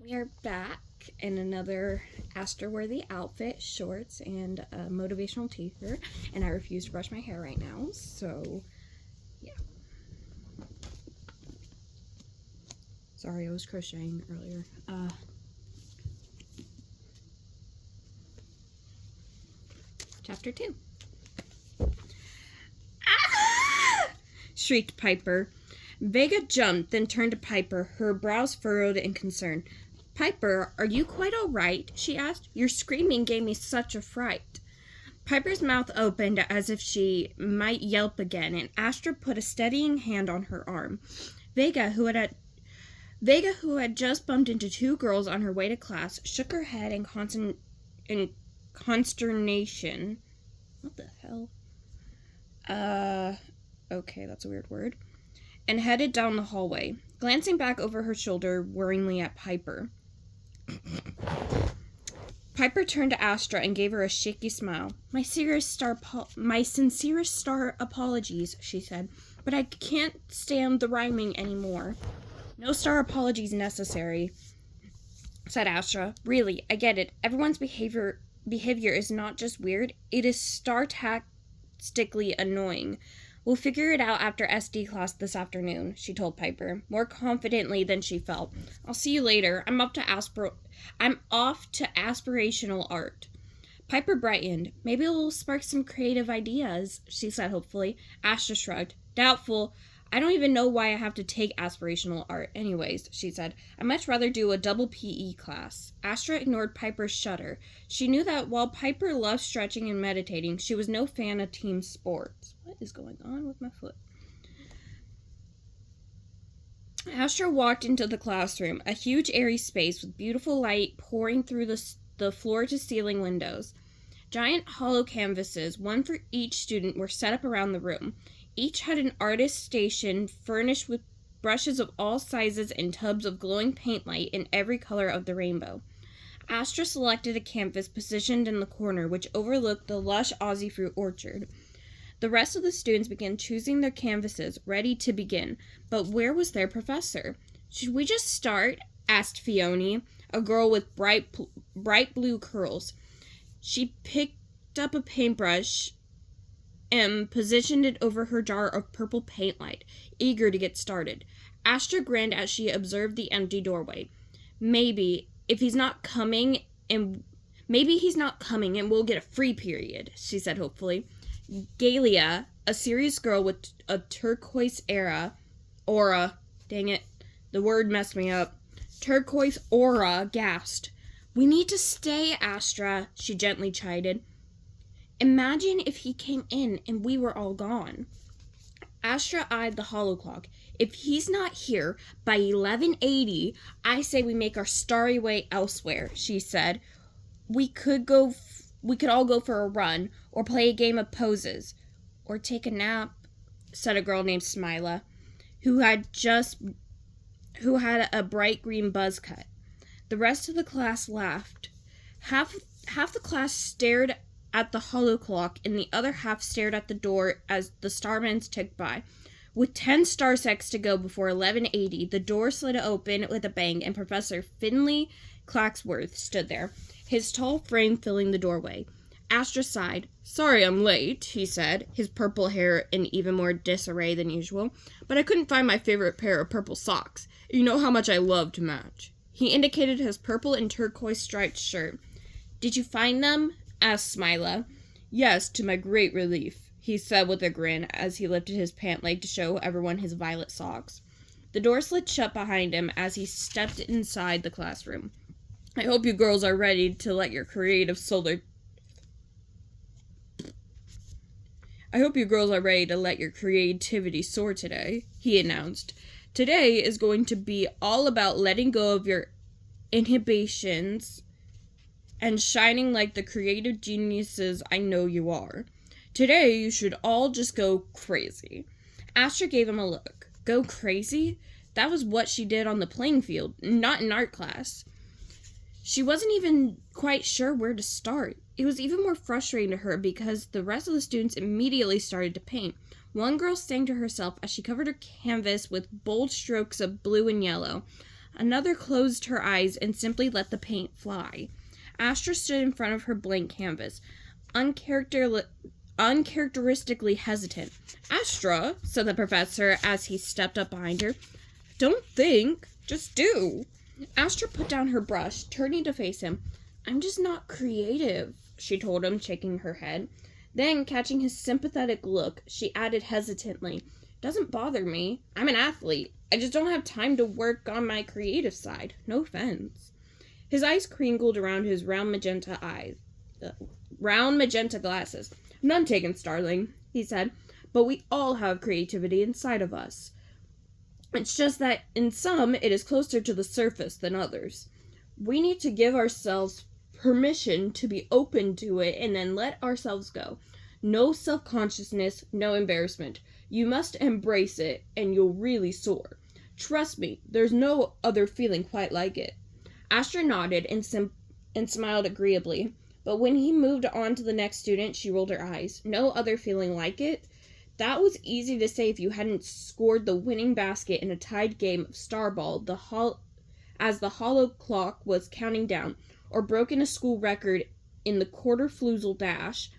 We are back in another Astra-worthy outfit, shorts, and a motivational t-shirt, and I refuse to brush my hair right now, so yeah. Sorry, I was crocheting earlier. Chapter 2. Ah! Shrieked Piper. Vega jumped, then turned to Piper, her brows furrowed in concern. Piper, are you quite all right? She asked. Your screaming gave me such a fright. Piper's mouth opened as if she might yelp again, and Astra put a steadying hand on her arm. Vega, who had just bumped into two girls on her way to class, shook her head in consternation. What the hell? Okay, that's a weird word. And headed down the hallway, glancing back over her shoulder worryingly at Piper. Piper turned to Astra and gave her a shaky smile. My sincerest star apologies, she said, but I can't stand the rhyming anymore. No star apologies necessary, said Astra. Really, I get it. Everyone's behavior is not just weird, it is star-tastically annoying. We'll figure it out after SD class this afternoon, she told Piper, more confidently than she felt. I'll see you later. I'm off to aspirational art. Piper brightened. Maybe it'll spark some creative ideas, she said hopefully. Astra shrugged. Doubtful. I don't even know why I have to take aspirational art anyways, she said. I'd much rather do a double PE class. Astra ignored Piper's shudder. She knew that while Piper loved stretching and meditating, she was no fan of team sports. What is going on with my foot? Astra walked into the classroom, a huge airy space with beautiful light pouring through the floor-to-ceiling windows. Giant hollow canvases, one for each student, were set up around the room. Each had an artist station furnished with brushes of all sizes and tubs of glowing paint light in every color of the rainbow. Astra selected a canvas positioned in the corner, which overlooked the lush Aussie fruit orchard. The rest of the students began choosing their canvases, ready to begin. But where was their professor? Should we just start? Asked Fiona, a girl with bright blue curls. She picked up a paintbrush and positioned it over her jar of purple paint light, eager to get started. Astra grinned as she observed the empty doorway. Maybe he's not coming and we'll get a free period, she said hopefully. Galia, a serious girl with a turquoise aura, dang it, the word messed me up, turquoise aura, gasped. We need to stay, Astra, she gently chided. Imagine if he came in and we were all gone. Astra eyed the hollow clock. If he's not here by 11:80, I say we make our starry way elsewhere, she said. We could all go for a run, or play a game of poses, or take a nap, said a girl named Smila, who had a bright green buzz cut. The rest of the class laughed. Half the class stared at the hollow clock, and the other half stared at the door as the starmans ticked by. With 10 starsecs to go before 11:80, the door slid open with a bang, and Professor Finley Claxworth stood there, his tall frame filling the doorway. Astra sighed. Sorry I'm late, he said, his purple hair in even more disarray than usual, but I couldn't find my favorite pair of purple socks. You know how much I love to match. He indicated his purple and turquoise striped shirt. Did you find them? Asked Smila. Yes, to my great relief, he said with a grin as he lifted his pant leg to show everyone his violet socks. The door slid shut behind him as he stepped inside the classroom. I hope you girls are ready to let your creativity soar today, he announced. Today is going to be all about letting go of your inhibitions and shining like the creative geniuses I know you are. Today, you should all just go crazy. Astra gave him a look. Go crazy? That was what she did on the playing field, not in art class. She wasn't even quite sure where to start. It was even more frustrating to her because the rest of the students immediately started to paint. One girl sang to herself as she covered her canvas with bold strokes of blue and yellow. Another closed her eyes and simply let the paint fly. Astra stood in front of her blank canvas, uncharacteristically hesitant. "Astra," said the professor as he stepped up behind her, "don't think, just do." Astra put down her brush, turning to face him. "I'm just not creative," she told him, shaking her head. Then, catching his sympathetic look, she added hesitantly, "Doesn't bother me. I'm an athlete. I just don't have time to work on my creative side. No offense." His eyes crinkled around his round magenta glasses. "None taken, Starling," he said, "but we all have creativity inside of us. It's just that in some it is closer to the surface than others. We need to give ourselves permission to be open to it and then let ourselves go. No self-consciousness, no embarrassment. You must embrace it and you'll really soar. Trust me, there's no other feeling quite like it." Astra nodded and smiled agreeably, but when he moved on to the next student, she rolled her eyes. No other feeling like it? That was easy to say if you hadn't scored the winning basket in a tied game of Starball as the hollow clock was counting down, or broken a school record in the quarter-floozle dash.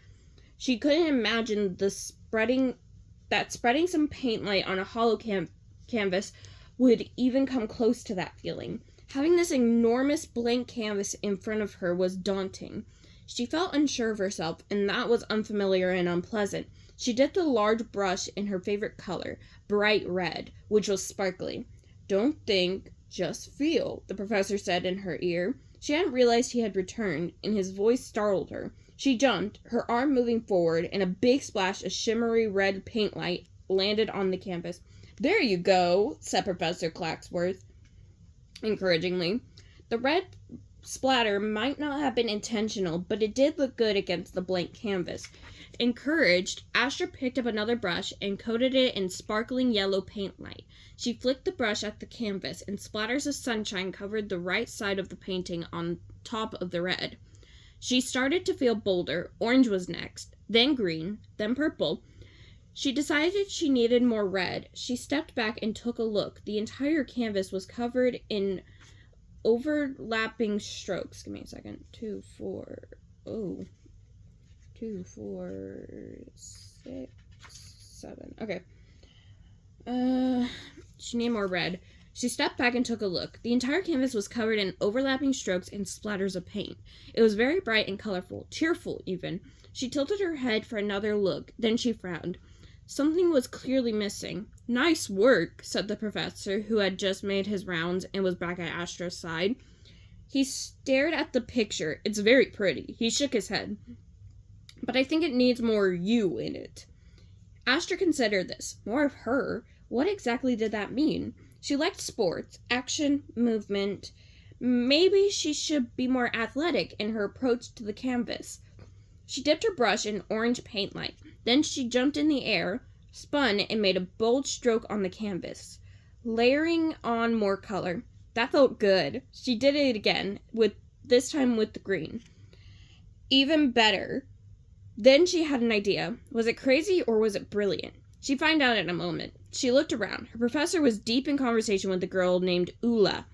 She couldn't imagine spreading some paint light on a hollow canvas would even come close to that feeling. Having this enormous blank canvas in front of her was daunting. She felt unsure of herself, and that was unfamiliar and unpleasant. She dipped a large brush in her favorite color, bright red, which was sparkly. "Don't think, just feel," the professor said in her ear. She hadn't realized he had returned, and his voice startled her. She jumped, her arm moving forward, and a big splash of shimmery red paint light landed on the canvas. "There you go," said Professor Claxworth encouragingly. The red splatter might not have been intentional, but it did look good against the blank canvas. Encouraged, Astra picked up another brush and coated it in sparkling yellow paint light. She flicked the brush at the canvas, and splatters of sunshine covered the right side of the painting on top of the red. She started to feel bolder. Orange was next, then green, then purple. She decided she needed more red. She stepped back and took a look. The entire canvas was covered in overlapping strokes. Give me a second. 2, 4, 6, 7. Okay. She needed more red. She stepped back and took a look. The entire canvas was covered in overlapping strokes and splatters of paint. It was very bright and colorful, cheerful even. She tilted her head for another look, then she frowned. Something was clearly missing. "Nice work," said the professor, who had just made his rounds and was back at Astra's side. He stared at the picture. "It's very pretty." He shook his head. "But I think it needs more you in it." Astra considered this. More of her? What exactly did that mean? She liked sports, action, movement. Maybe she should be more athletic in her approach to the canvas. She dipped her brush in orange paint light. Then she jumped in the air, spun, and made a bold stroke on the canvas, layering on more color. That felt good. She did it again, this time with the green. Even better. Then she had an idea. Was it crazy or was it brilliant? She'd find out in a moment. She looked around. Her professor was deep in conversation with a girl named Ula,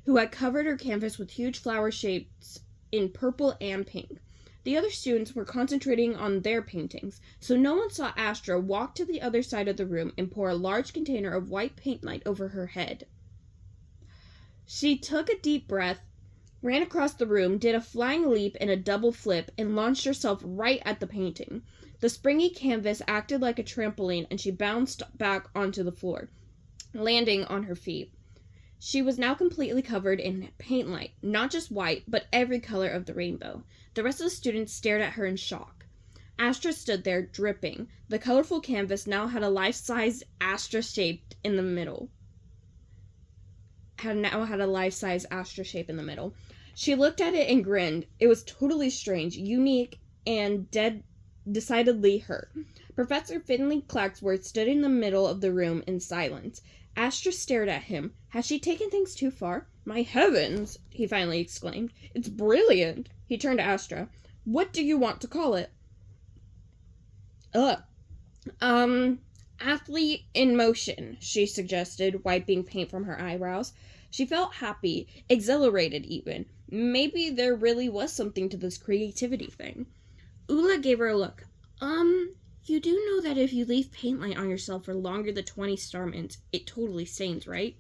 who had covered her canvas with huge flower shapes in purple and pink. The other students were concentrating on their paintings, so no one saw Astra walk to the other side of the room and pour a large container of white paint light over her head. She took a deep breath, ran across the room, did a flying leap and a double flip, and launched herself right at the painting. The springy canvas acted like a trampoline, and she bounced back onto the floor, landing on her feet. She was now completely covered in paint light, not just white, but every color of the rainbow. The rest of the students stared at her in shock. Astra stood there, dripping. The colorful canvas now had a life-size Astra shape in the middle. She looked at it and grinned. It was totally strange, unique, and decidedly her. Professor Finley Claxworth stood in the middle of the room in silence. Astra stared at him. Had she taken things too far? "My heavens!" he finally exclaimed. "It's brilliant!" He turned to Astra. "What do you want to call it?" Athlete in motion," she suggested, wiping paint from her eyebrows. She felt happy, exhilarated even. Maybe there really was something to this creativity thing. Ula gave her a look. You do know that if you leave paint light on yourself for longer than 20 star minutes, it totally stains, right?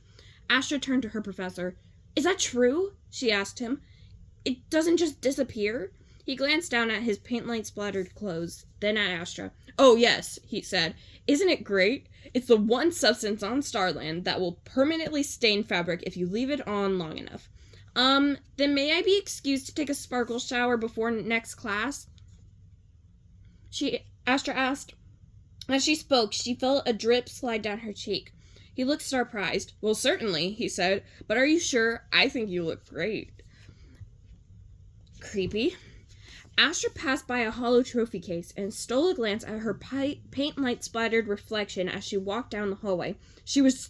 Astra turned to her professor. Is that true? She asked him. It doesn't just disappear? He glanced down at his paint light splattered clothes, then at Astra. Oh, yes, he said. Isn't it great? It's the one substance on Starland that will permanently stain fabric if you leave it on long enough. Then may I be excused to take a sparkle shower before next class? Astra asked. As she spoke, she felt a drip slide down her cheek. He looked surprised. Well, certainly, he said, but are you sure? I think you look great. Creepy. Astra passed by a hollow trophy case and stole a glance at her paint light splattered reflection as she walked down the hallway. She was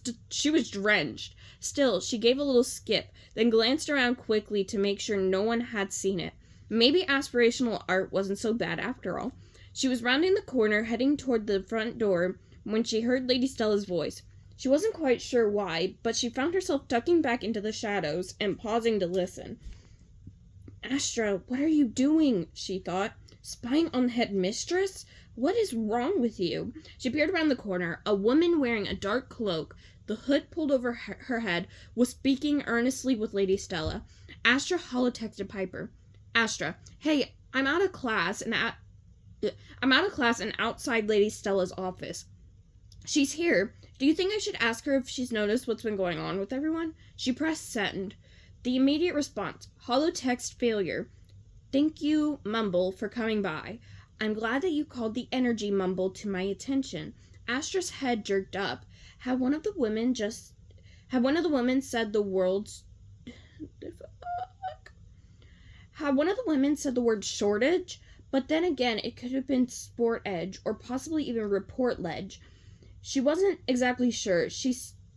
drenched. Still, she gave a little skip, then glanced around quickly to make sure no one had seen it. Maybe aspirational art wasn't so bad after all. She was rounding the corner, heading toward the front door, when she heard Lady Stella's voice. She wasn't quite sure why, but she found herself ducking back into the shadows and pausing to listen. Astra, what are you doing? She thought. Spying on the headmistress? What is wrong with you? She peered around the corner. A woman wearing a dark cloak, the hood pulled over her head, was speaking earnestly with Lady Stella. Astra holotexted Piper. Astra, hey, I'm out of class and outside Lady Stella's office. She's here. Do you think I should ask her if she's noticed what's been going on with everyone? She pressed send. The immediate response, holotext failure. Thank you, Mumble, for coming by. I'm glad that you called the energy Mumble to my attention. Astra's head jerked up. Had one of the women said the word shortage? But then again, it could have been sport edge, or possibly even report ledge. She wasn't exactly sure. She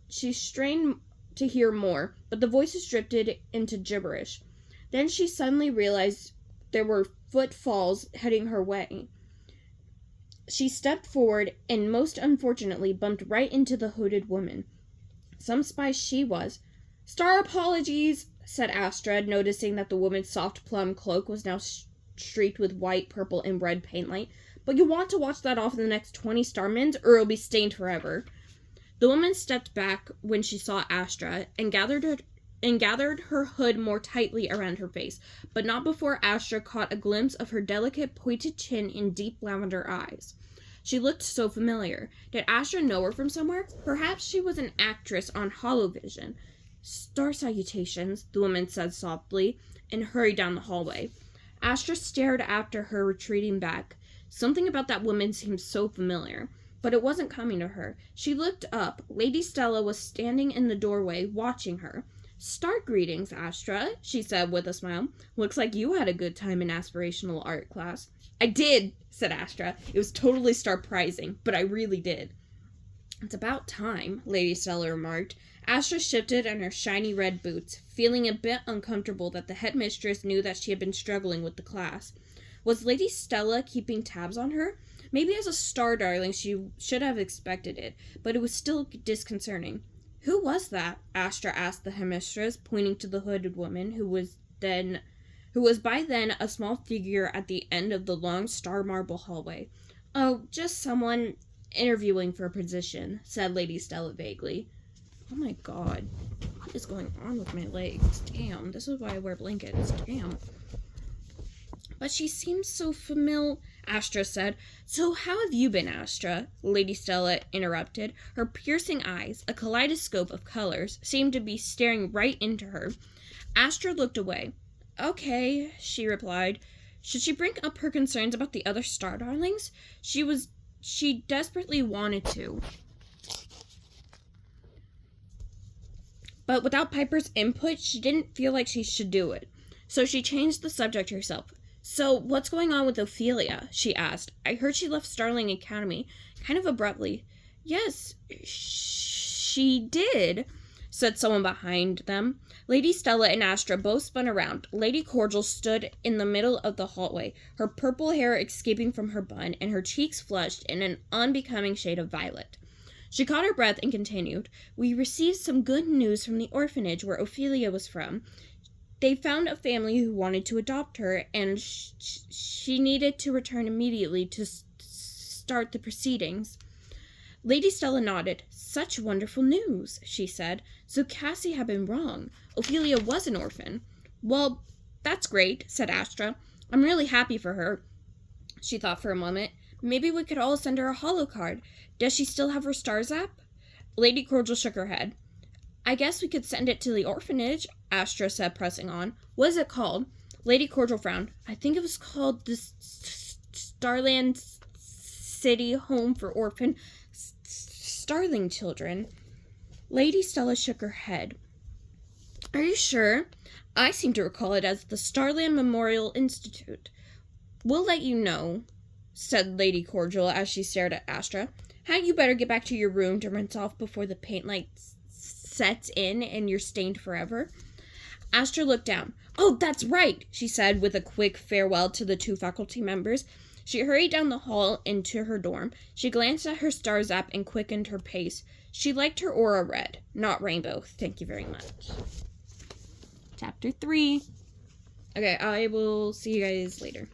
strained to hear more, but the voices drifted into gibberish. Then she suddenly realized there were footfalls heading her way. She stepped forward and, most unfortunately, bumped right into the hooded woman. Some spy she was. Star apologies, said Astra, noticing that the woman's soft plum cloak was now streaked with white, purple, and red paint light. But you want to wash that off in the next 20 star minutes, or it'll be stained forever. The woman stepped back when she saw Astra and gathered her hood more tightly around her face, but not before Astra caught a glimpse of her delicate, pointed chin and deep lavender eyes. She looked so familiar. Did Astra know her from somewhere? Perhaps she was an actress on Holovision. Star salutations, the woman said softly, and hurried down the hallway. Astra stared after her retreating back. Something about that woman seemed so familiar. But it wasn't coming to her. She looked up. Lady Stella was standing in the doorway, watching her. Star greetings, Astra, she said with a smile. Looks like you had a good time in aspirational art class. I did, said Astra. It was totally star-prizing, but I really did. It's about time, Lady Stella remarked. Astra shifted in her shiny red boots, feeling a bit uncomfortable that the headmistress knew that she had been struggling with the class. Was Lady Stella keeping tabs on her? Maybe as a star darling she should have expected it, but it was still disconcerting. Who was that? Astra asked the headmistress, pointing to the hooded woman who was by then a small figure at the end of the long star marble hallway. Oh, just someone interviewing for a position, said Lady Stella vaguely. Oh my god, what is going on with my legs? Damn, this is why I wear blankets. Damn. But she seems so familiar, Astra said. So how have you been, Astra? Lady Stella interrupted. Her piercing eyes, a kaleidoscope of colors, seemed to be staring right into her. Astra looked away. Okay, she replied. Should she bring up her concerns about the other star darlings? She desperately wanted to. But without Piper's input, she didn't feel like she should do it. So she changed the subject herself. So, what's going on with Ophelia? She asked. I heard she left Starling Academy, kind of abruptly. Yes, she did, said someone behind them. Lady Stella and Astra both spun around. Lady Cordial stood in the middle of the hallway, her purple hair escaping from her bun, and her cheeks flushed in an unbecoming shade of violet. She caught her breath and continued. We received some good news from the orphanage where Ophelia was from. They found a family who wanted to adopt her, and she needed to return immediately to start the proceedings. Lady Stella nodded. Such wonderful news, she said. So Cassie had been wrong. Ophelia was an orphan. Well, that's great, said Astra. I'm really happy for her. She thought for a moment. Maybe we could all send her a holo card. Does she still have her stars app? Lady Cordial shook her head. I guess we could send it to the orphanage, Astra said, pressing on. What is it called? Lady Cordial frowned. I think it was called the Starland City Home for Orphan Starling Children. Lady Stella shook her head. Are you sure? I seem to recall it as the Starland Memorial Institute. We'll let you know, said Lady Cordial as she stared at Astra. Hadn't you better get back to your room to rinse off before the paint sets in and you're stained forever? Astra looked down. Oh, that's right, she said with a quick farewell to the two faculty members. She hurried down the hall into her dorm. She glanced at her stars app and quickened her pace. She liked her aura red, not rainbow. Thank you very much. Chapter 3. Okay, I will see you guys later.